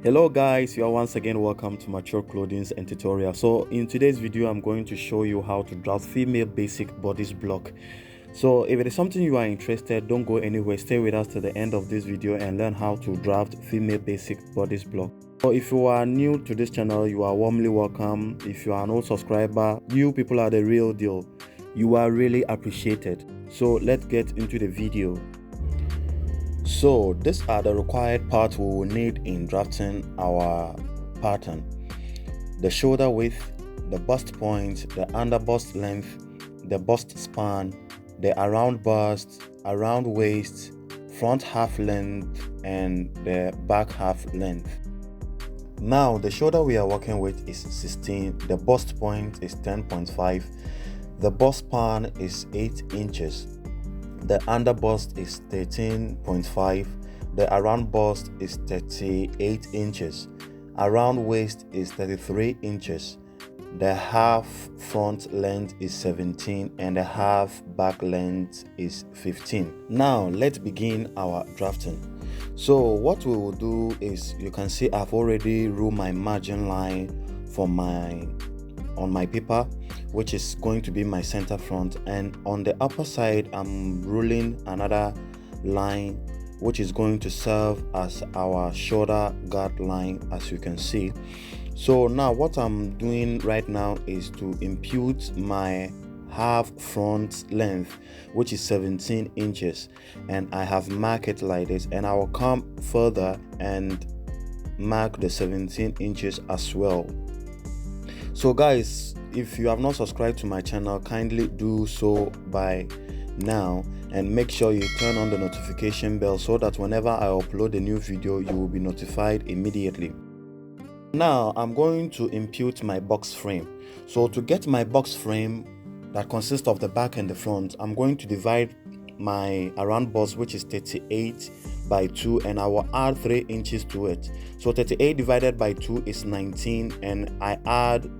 Hello guys, you are once again welcome to Mature Clothing and Tutorial. So in today's video I'm going to show you how to draft female basic bodice block. So if it is something you are interested, don't go anywhere, stay with us to the end of this video and learn how to draft female basic bodice block. So if you are new to this channel, you are warmly welcome. If you are an old subscriber, you people are the real deal. You are really appreciated. So let's get into the video. So these are the required parts we will need in drafting our pattern: the shoulder width, the bust point, the under bust length, the bust span, the around bust, around waist, front half length, and the back half length. Now the shoulder we are working with is 16, the bust point is 10.5, the bust span is 8 inches. The under bust is 13.5, the around bust is 38 inches, around waist is 33 inches, the half front length is 17 and the half back length is 15. Now let's begin our drafting. So what we will do is, you can see I've already ruled my margin line for on my paper, which is going to be my center front, and on the upper side I'm ruling another line which is going to serve as our shoulder guard line, as you can see. So now what I'm doing right now is to impute my half front length, which is 17 inches, and I have marked it like this, and I will come further and mark the 17 inches as well. So guys, if you have not subscribed to my channel, kindly do so by now, and make sure you turn on the notification bell so that whenever I upload a new video you will be notified immediately. Now I'm going to impute my box frame. So to get my box frame that consists of the back and the front, I'm going to divide my around bust, which is 38 by 2, and I will add 3 inches to it. So 38 divided by 2 is 19, and I add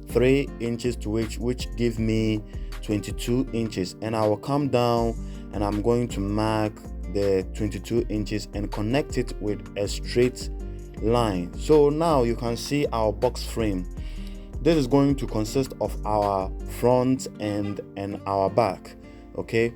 3 inches to it, which give me 22 inches, and I will come down and I'm going to mark the 22 inches and connect it with a straight line. So now you can see our box frame. This is going to consist of our front end and our back. Okay,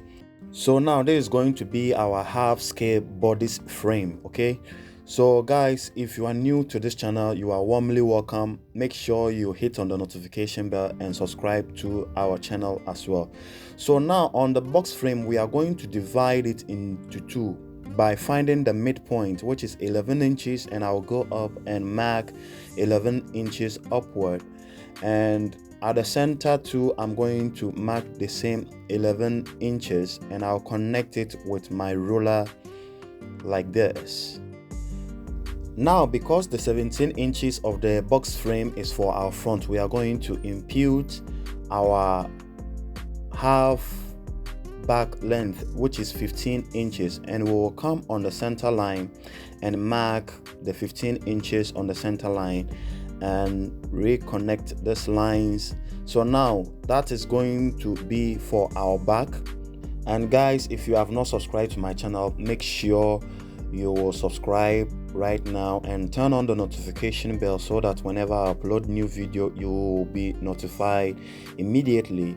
so now this is going to be our half scale bodice frame. Okay, so guys, if you are new to this channel, you are warmly welcome. Make sure you hit on the notification bell and subscribe to our channel as well. So now on the box frame, we are going to divide it into two by finding the midpoint, which is 11 inches, and I'll go up and mark 11 inches upward, and at the center too I'm going to mark the same 11 inches, and I'll connect it with my ruler like this. Now, because the 17 inches of the box frame is for our front, we are going to impute our half back length, which is 15 inches, and we will come on the center line and mark the 15 inches on the center line and reconnect these lines. So now that is going to be for our back. And guys, if you have not subscribed to my channel, make sure you will subscribe right now and turn on the notification bell so that whenever I upload new video you will be notified immediately.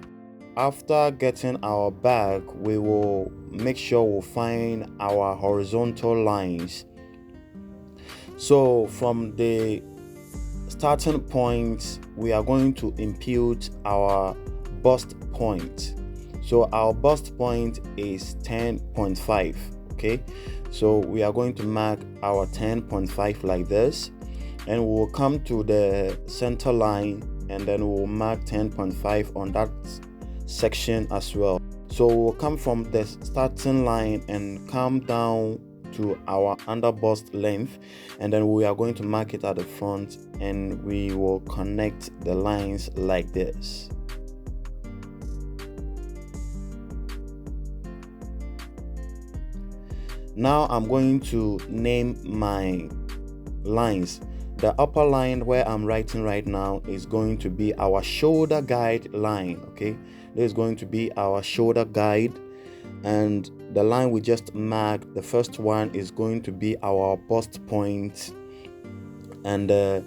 After getting our back, we will make sure we'll find our horizontal lines. So from the starting point, we are going to impute our bust point. So our bust point is 10.5. okay, so we are going to mark our 10.5 like this, and we will come to the center line and then we'll mark 10.5 on that section as well. So we'll come from the starting line and come down to our under bust length, and then we are going to mark it at the front, and we will connect the lines like this. Now I'm going to name my lines. The upper line where I'm writing right now is going to be our shoulder guide line. Okay, this is going to be our shoulder guide, and the line we just marked, the first one, is going to be our bust point, and the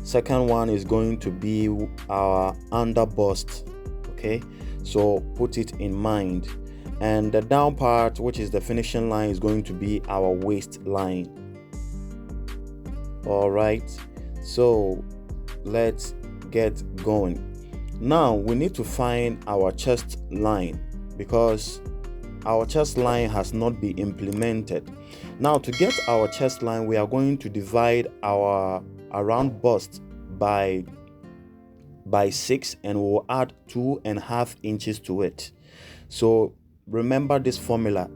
second one is going to be our under bust. Okay, so put it in mind. And the down part, which is the finishing line, is going to be our waistline. All right, so let's get going. Now we need to find our chest line, because our chest line has not been implemented. Now, to get our chest line, we are going to divide our around bust by 6, and we'll add 2.5 inches to it. So remember this formula.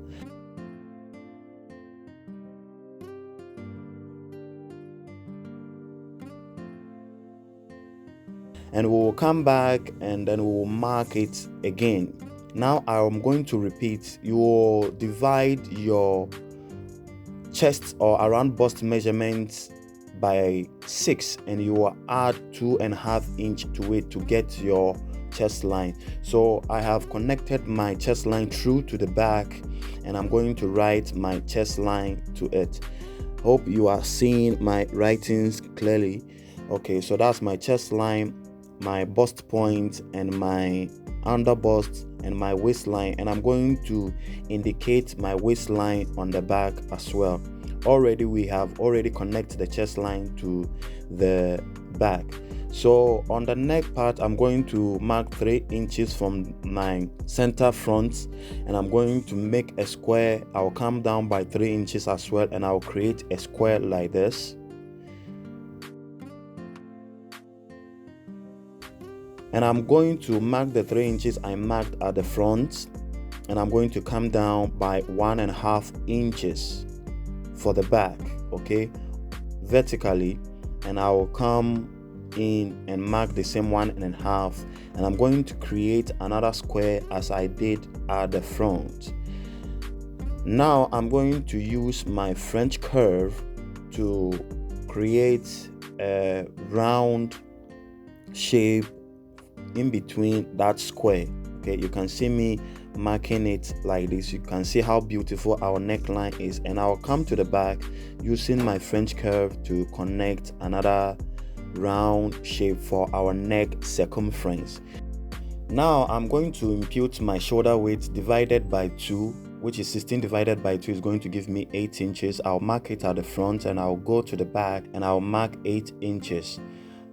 And we will come back and then we will mark it again. Now I'm going to repeat. You will divide your chest or around bust measurements by 6, and you will add 2.5 inch to it to get your chest line. So I have connected my chest line through to the back, and I'm going to write my chest line to it. Hope you are seeing my writings clearly. Okay, so that's my chest line, my bust point, and my under bust, and my waistline, and I'm going to indicate my waistline on the back as well. We have connected the chest line to the back. So on the neck part, I'm going to mark 3 inches from my center front, and I'm going to make a square. I'll come down by 3 inches as well, and I'll create a square like this. And I'm going to mark the 3 inches I marked at the front, and I'm going to come down by 1.5 inches for the back, okay, vertically, and I will come in and mark the same 1.5, and I'm going to create another square as I did at the front. Now I'm going to use my French curve to create a round shape in between that square. Okay, you can see me marking it like this. You can see how beautiful our neckline is, and I'll come to the back using my French curve to connect another round shape for our neck circumference. Now I'm going to impute my shoulder width divided by 2, which is 16 divided by 2 is going to give me 8 inches. I'll mark it at the front, and I'll go to the back and I'll mark 8 inches.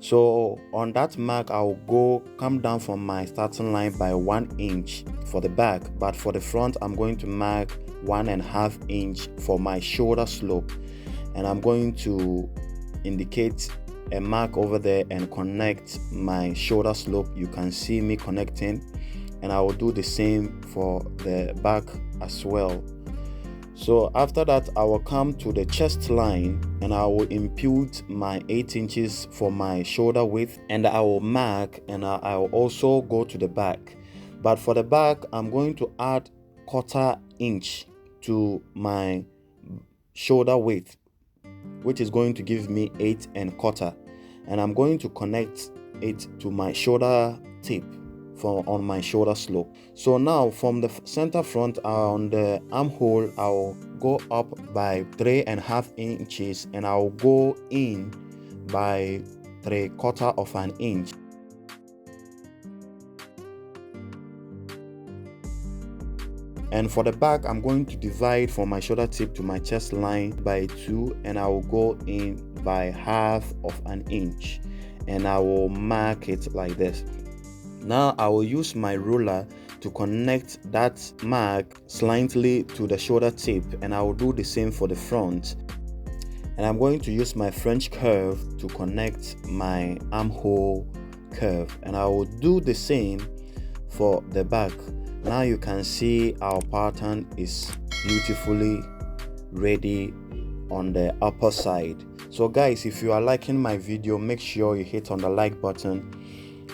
So on that mark, I'll come down from my starting line by 1 inch for the back, but for the front I'm going to mark 1.5 inch for my shoulder slope, and I'm going to indicate a mark over there and connect my shoulder slope. You can see me connecting, and I will do the same for the back as well. So after that, I will come to the chest line, and I will impute my 8 inches for my shoulder width, and I will mark, and I will also go to the back. But for the back, I'm going to add 1/4 inch to my shoulder width, which is going to give me 8.25, and I'm going to connect it to my shoulder tip on my shoulder slope. So now from the center front on the armhole, I'll go up by 3.5 inches, and I'll go in by 3/4 inch. And for the back, I'm going to divide from my shoulder tip to my chest line by 2, and I will go in by 1/2 inch, and I will mark it like this. Now I will use my ruler to connect that mark slightly to the shoulder tip, and I will do the same for the front. And I'm going to use my French curve to connect my armhole curve, and I will do the same for the back. Now you can see our pattern is beautifully ready on the upper side. So guys, if you are liking my video, make sure you hit on the like button.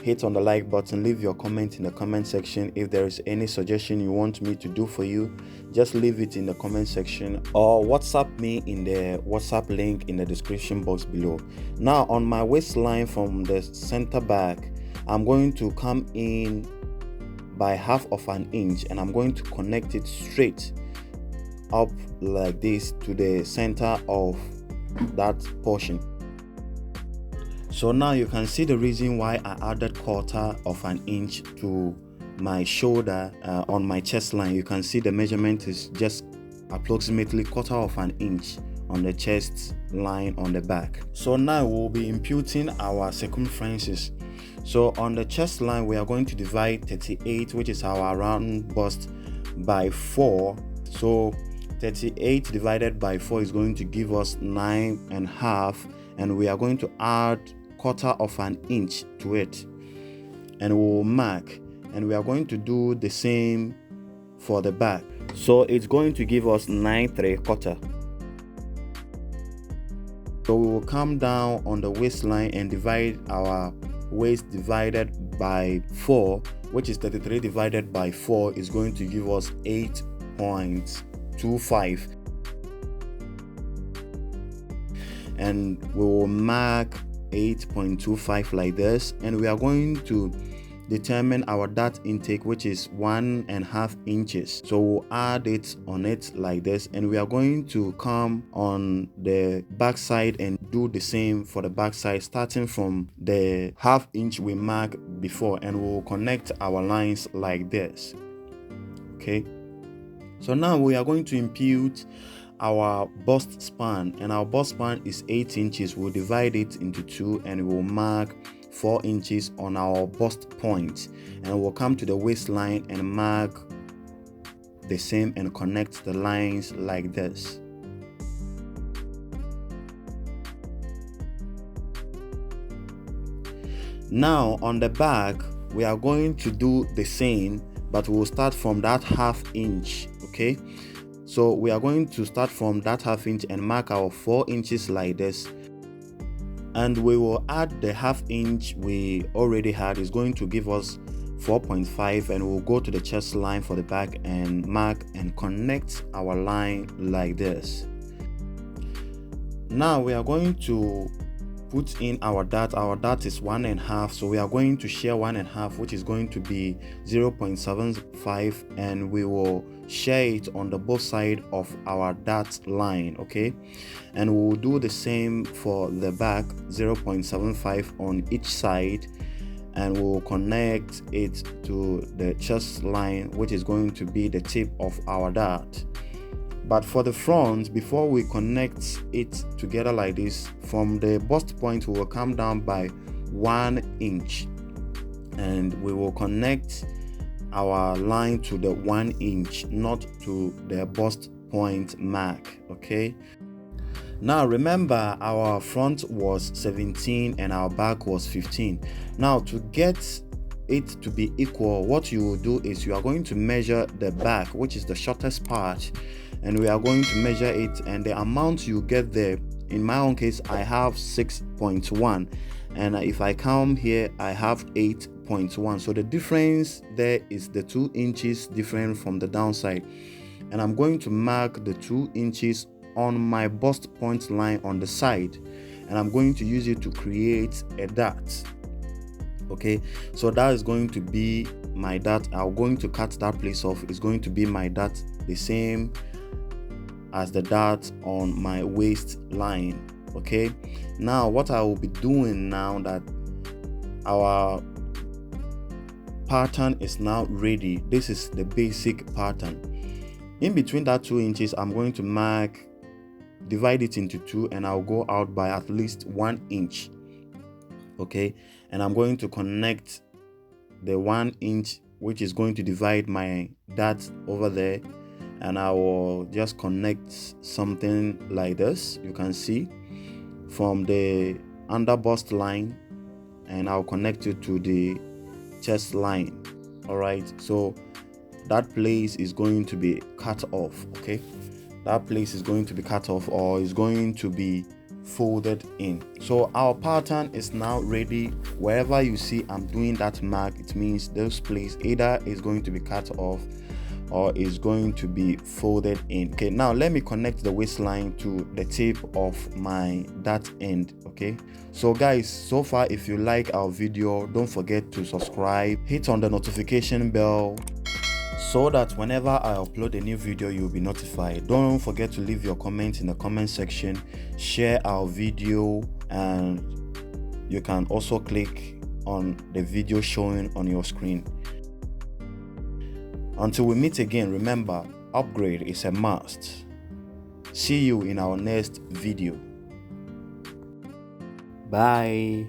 Leave your comment in the comment section. If there is any suggestion you want me to do for you, just leave it in the comment section, or WhatsApp me in the WhatsApp link in the description box below. Now on my waistline from the center back, I'm going to come in by 1/2 inch, and I'm going to connect it straight up like this to the center of that portion. So now you can see the reason why I added 1/4 of an inch to my shoulder on my chest line. You can see the measurement is just approximately 1/4 of an inch on the chest line on the back. So now we'll be imputing our circumferences. So on the chest line, we are going to divide 38, which is our round bust, by 4. So 38 divided by 4 is going to give us 9.5, and we are going to add 1/4 of an inch to it, and we'll mark, and we are going to do the same for the back. So it's going to give us 9 3/4. So we will come down on the waistline and divide our waist divided by 4, which is 33 divided by 4 is going to give us 8.25, and we will mark 8.25 like this, and we are going to determine our dart intake, which is 1.5 inches. So we'll add it on it like this, and we are going to come on the back side and do the same for the back side, starting from the 1/2 inch we marked before, and we'll connect our lines like this. Okay, so now we are going to impute our bust span, and our bust span is 8 inches. We'll divide it into 2, and we'll mark 4 inches on our bust point, and we'll come to the waistline and mark the same and connect the lines like this. Now on the back, we are going to do the same, but we'll start from that 1/2 inch. Okay, so we are going to start from that 1/2 inch and mark our 4 inches like this, and we will add the 1/2 inch we already had. Is going to give us 4.5, and we'll go to the chest line for the back and mark and connect our line like this. Now we are going to put in our dart. Our dart is 1.5, so we are going to share 1.5, which is going to be 0.75, and we will share it on the both side of our dart line. Okay, and we will do the same for the back, 0.75 on each side, and we will connect it to the chest line, which is going to be the tip of our dart. But for the front, before we connect it together like this, from the bust point we will come down by 1 inch, and we will connect our line to the 1 inch, not to the bust point mark. Okay, now remember our front was 17 and our back was 15. Now to get it to be equal, what you will do is you are going to measure the back, which is the shortest part, and we are going to measure it, and the amount you get there, in my own case I have 6.1, and if I come here I have 8.1. so the difference there is the 2 inches different from the downside, and I'm going to mark the 2 inches on my bust point line on the side, and I'm going to use it to create a dart. Okay, so that is going to be my dart. I'm going to cut that place off. It's going to be my dart, the same as the dart on my waistline. Okay, now what I will be doing now that our pattern is now ready, this is the basic pattern. In between that 2 inches, I'm going to mark, divide it into 2, and I'll go out by at least 1 inch. Okay, and I'm going to connect the 1 inch, which is going to divide my dart over there, and I will just connect something like this. You can see from the under bust line, and I'll connect it to the chest line. All right, so that place is going to be cut off. Okay, that place is going to be cut off, or is going to be folded in. So our pattern is now ready. Wherever you see I'm doing that mark, it means this place either is going to be cut off or is going to be folded in. Okay, now let me connect the waistline to the tip of my dart end. Okay, so guys, so far if you like our video, don't forget to subscribe, hit on the notification bell so that whenever I upload a new video you'll be notified. Don't forget to leave your comments in the comment section, share our video, and you can also click on the video showing on your screen. Until we meet again, remember, upgrade is a must. See you in our next video. Bye.